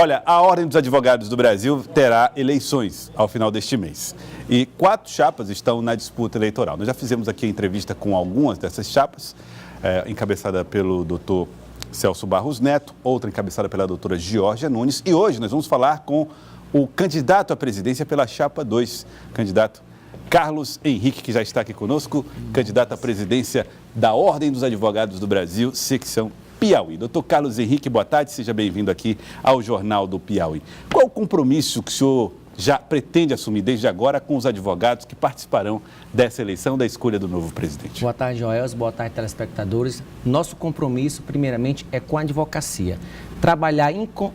Olha, a Ordem dos Advogados do Brasil terá eleições ao final deste mês. E 4 chapas estão na disputa eleitoral. Nós já fizemos aqui a entrevista com algumas dessas chapas, encabeçada pelo doutor Celso Barros Neto, outra encabeçada pela doutora Georgia Nunes. E hoje nós vamos falar com o candidato à presidência pela chapa 2, candidato Carlos Henrique, que já está aqui conosco, candidato à presidência da Ordem dos Advogados do Brasil, secção Piauí. Doutor Carlos Henrique, boa tarde, seja bem-vindo aqui ao Jornal do Piauí. Qual o compromisso que o senhor já pretende assumir desde agora com os advogados que participarão dessa eleição, da escolha do novo presidente? Boa tarde, Joelson. Boa tarde, telespectadores. Nosso compromisso, primeiramente, é com a advocacia. Trabalhar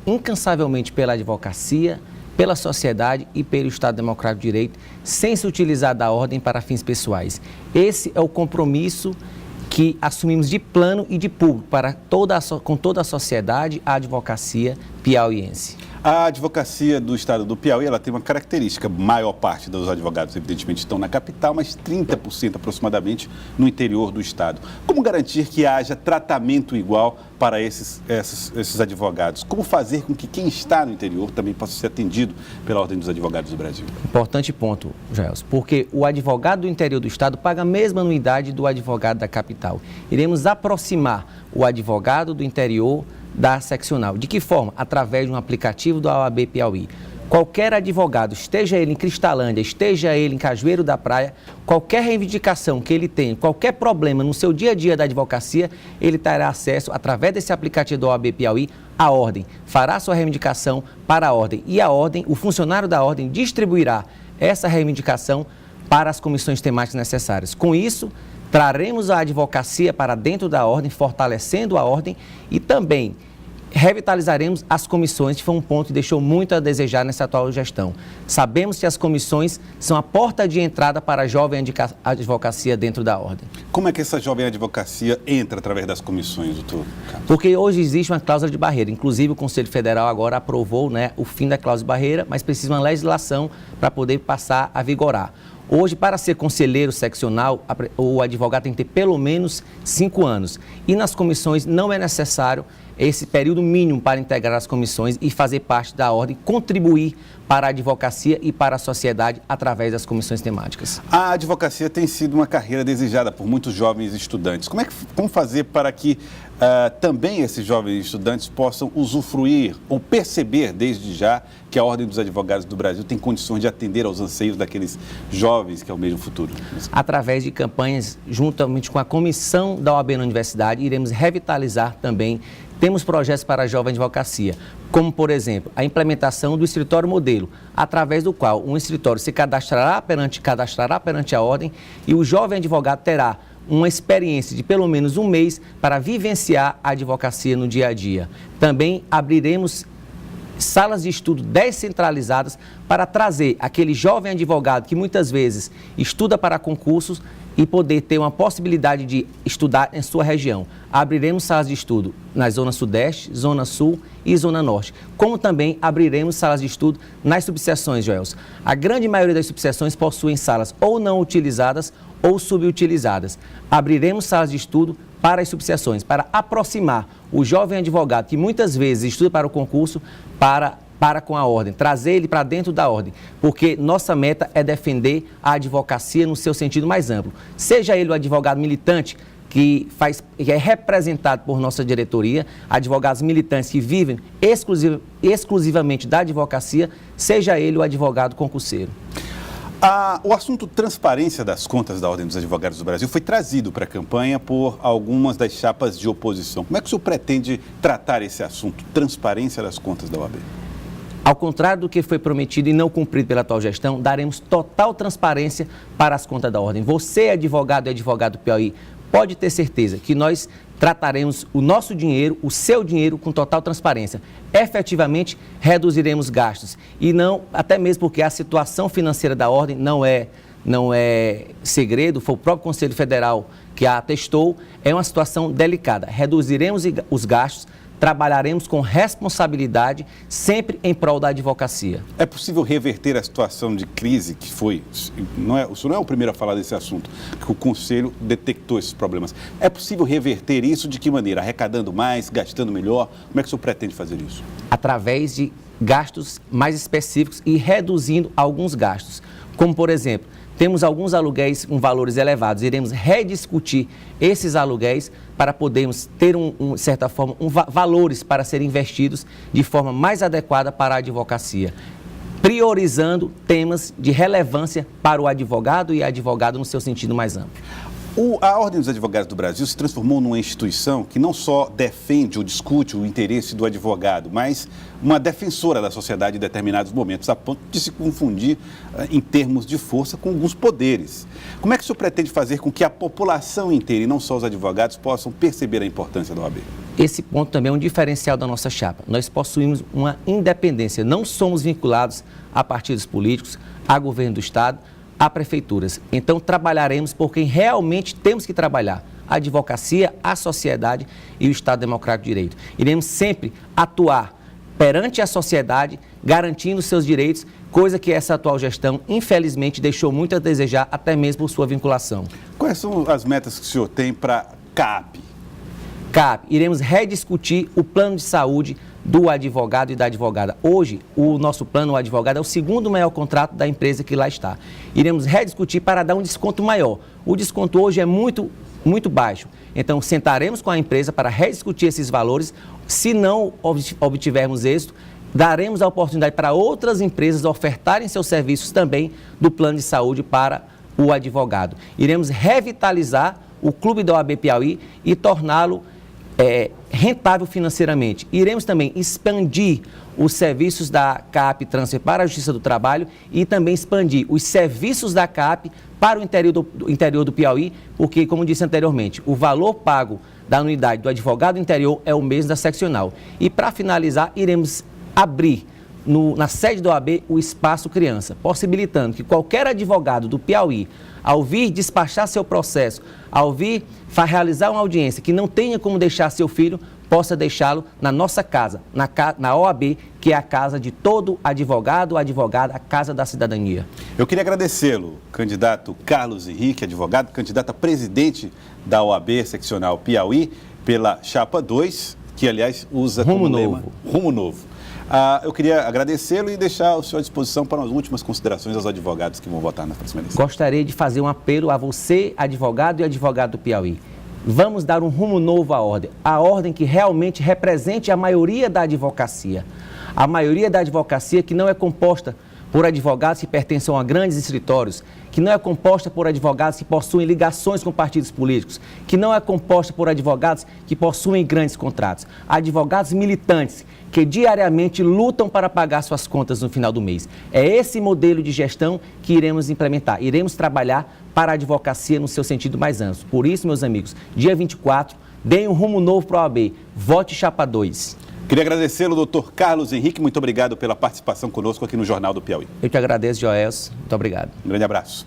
incansavelmente pela advocacia, pela sociedade e pelo Estado Democrático de Direito, sem se utilizar da ordem para fins pessoais. Esse é o compromisso que assumimos de plano e de público com toda a sociedade, a advocacia piauiense. A advocacia do estado do Piauí, ela tem uma característica: maior parte dos advogados, evidentemente, estão na capital, mas 30% aproximadamente no interior do estado. Como garantir que haja tratamento igual para esses advogados? Como fazer com que quem está no interior também possa ser atendido pela Ordem dos Advogados do Brasil? Importante ponto, Gelson, porque o advogado do interior do estado paga a mesma anuidade do advogado da capital. Iremos aproximar o advogado do interior da seccional. De que forma? Através de um aplicativo do OAB Piauí. Qualquer advogado, esteja ele em Cristalândia, esteja ele em Cajueiro da Praia, qualquer reivindicação que ele tenha, qualquer problema no seu dia a dia da advocacia, ele terá acesso, através desse aplicativo do OAB Piauí, à ordem. Fará sua reivindicação para a ordem e a ordem, o funcionário da ordem, distribuirá essa reivindicação para as comissões temáticas necessárias. Com isso, traremos a advocacia para dentro da ordem, fortalecendo a ordem e também revitalizaremos as comissões, que foi um ponto que deixou muito a desejar nessa atual gestão. Sabemos que as comissões são a porta de entrada para a jovem advocacia dentro da ordem. Como é que essa jovem advocacia entra através das comissões, doutor Carlos? Porque hoje existe uma cláusula de barreira. Inclusive, o Conselho Federal agora aprovou, o fim da cláusula de barreira, mas precisa de uma legislação para poder passar a vigorar. Hoje, para ser conselheiro seccional, o advogado tem que ter pelo menos 5 anos. E nas comissões não é necessário esse período mínimo para integrar as comissões e fazer parte da ordem, contribuir para a advocacia e para a sociedade através das comissões temáticas. A advocacia tem sido uma carreira desejada por muitos jovens estudantes. Como fazer para que também esses jovens estudantes possam usufruir ou perceber desde já que a Ordem dos Advogados do Brasil tem condições de atender aos anseios daqueles jovens que almejam o futuro? Através de campanhas, juntamente com a comissão da OAB na universidade, iremos revitalizar também. Temos projetos para a jovem advocacia, como, por exemplo, a implementação do escritório modelo, através do qual um escritório se cadastrará perante a ordem e o jovem advogado terá uma experiência de pelo menos um mês para vivenciar a advocacia no dia a dia. Também abriremos salas de estudo descentralizadas para trazer aquele jovem advogado que muitas vezes estuda para concursos e poder ter uma possibilidade de estudar em sua região. Abriremos salas de estudo na Zona Sudeste, Zona Sul e Zona Norte, como também abriremos salas de estudo nas subseções, Joelson. A grande maioria das subseções possuem salas ou não utilizadas ou subutilizadas. Abriremos salas de estudo para as subseções, para aproximar o jovem advogado que muitas vezes estuda para o concurso para com a ordem, trazer ele para dentro da ordem, porque nossa meta é defender a advocacia no seu sentido mais amplo. Seja ele o advogado militante que é representado por nossa diretoria, advogados militantes que vivem exclusivamente da advocacia, seja ele o advogado concurseiro. O assunto transparência das contas da Ordem dos Advogados do Brasil foi trazido para a campanha por algumas das chapas de oposição. Como é que o senhor pretende tratar esse assunto, transparência das contas da OAB? Ao contrário do que foi prometido e não cumprido pela atual gestão, daremos total transparência para as contas da ordem. Você, advogado e advogado do Piauí, pode ter certeza que nós trataremos o nosso dinheiro, o seu dinheiro, com total transparência. Efetivamente, reduziremos gastos. E não, até mesmo porque a situação financeira da ordem não é segredo, foi o próprio Conselho Federal que a atestou, é uma situação delicada. Reduziremos os gastos, trabalharemos com responsabilidade, sempre em prol da advocacia. É possível reverter a situação de crise que foi, o senhor não é o primeiro a falar desse assunto, que o Conselho detectou esses problemas. É possível reverter isso de que maneira? Arrecadando mais, gastando melhor? Como é que o senhor pretende fazer isso? Através de gastos mais específicos e reduzindo alguns gastos. Como, por exemplo, temos alguns aluguéis com valores elevados, iremos rediscutir esses aluguéis para podermos ter, de certa forma, valores para serem investidos de forma mais adequada para a advocacia, priorizando temas de relevância para o advogado e a advogada no seu sentido mais amplo. A Ordem dos Advogados do Brasil se transformou numa instituição que não só defende ou discute o interesse do advogado, mas uma defensora da sociedade em determinados momentos, a ponto de se confundir em termos de força com alguns poderes. Como é que o senhor pretende fazer com que a população inteira, e não só os advogados, possam perceber a importância da OAB? Esse ponto também é um diferencial da nossa chapa. Nós possuímos uma independência, não somos vinculados a partidos políticos, a governo do Estado, a prefeituras. Então, trabalharemos por quem realmente temos que trabalhar, a advocacia, a sociedade e o Estado Democrático de Direito. Iremos sempre atuar perante a sociedade, garantindo seus direitos, coisa que essa atual gestão, infelizmente, deixou muito a desejar, até mesmo por sua vinculação. Quais são as metas que o senhor tem para a CAAP? CAAP, iremos rediscutir o plano de saúde do advogado e da advogada. Hoje, o nosso plano, o advogado, é o segundo maior contrato da empresa que lá está. Iremos rediscutir para dar um desconto maior. O desconto hoje é muito baixo. Então, sentaremos com a empresa para rediscutir esses valores. Se não obtivermos êxito, daremos a oportunidade para outras empresas ofertarem seus serviços também do plano de saúde para o advogado. Iremos revitalizar o Clube da OAB Piauí e torná-lo rentável financeiramente. Iremos também expandir os serviços da CAAP Transfer para a Justiça do Trabalho e também expandir os serviços da CAAP para o interior do Piauí, porque, como disse anteriormente, o valor pago da unidade do advogado interior é o mesmo da seccional. E, para finalizar, iremos abrir na sede da OAB o Espaço Criança, possibilitando que qualquer advogado do Piauí, ao vir despachar seu processo, ao vir realizar uma audiência que não tenha como deixar seu filho, possa deixá-lo na nossa casa, na OAB, que é a casa de todo advogado ou advogada, a Casa da Cidadania. Eu queria agradecê-lo, candidato Carlos Henrique, advogado, candidato a presidente da OAB Seccional Piauí, pela Chapa 2, que, aliás, usa como lema Rumo Novo. Eu queria agradecê-lo e deixar o senhor à disposição para as últimas considerações aos advogados que vão votar na próxima eleição. Gostaria de fazer um apelo a você, advogado e advogado do Piauí. Vamos dar um rumo novo à ordem que realmente represente a maioria da advocacia. A maioria da advocacia que não é composta por advogados que pertencem a grandes escritórios, que não é composta por advogados que possuem ligações com partidos políticos, que não é composta por advogados que possuem grandes contratos. Advogados militantes que diariamente lutam para pagar suas contas no final do mês. É esse modelo de gestão que iremos implementar. Iremos trabalhar para a advocacia no seu sentido mais amplo. Por isso, meus amigos, dia 24, deem um rumo novo para a OAB. Vote Chapa 2. Queria agradecê-lo, doutor Carlos Henrique. Muito obrigado pela participação conosco aqui no Jornal do Piauí. Eu te agradeço, Joelson. Muito obrigado. Um grande abraço.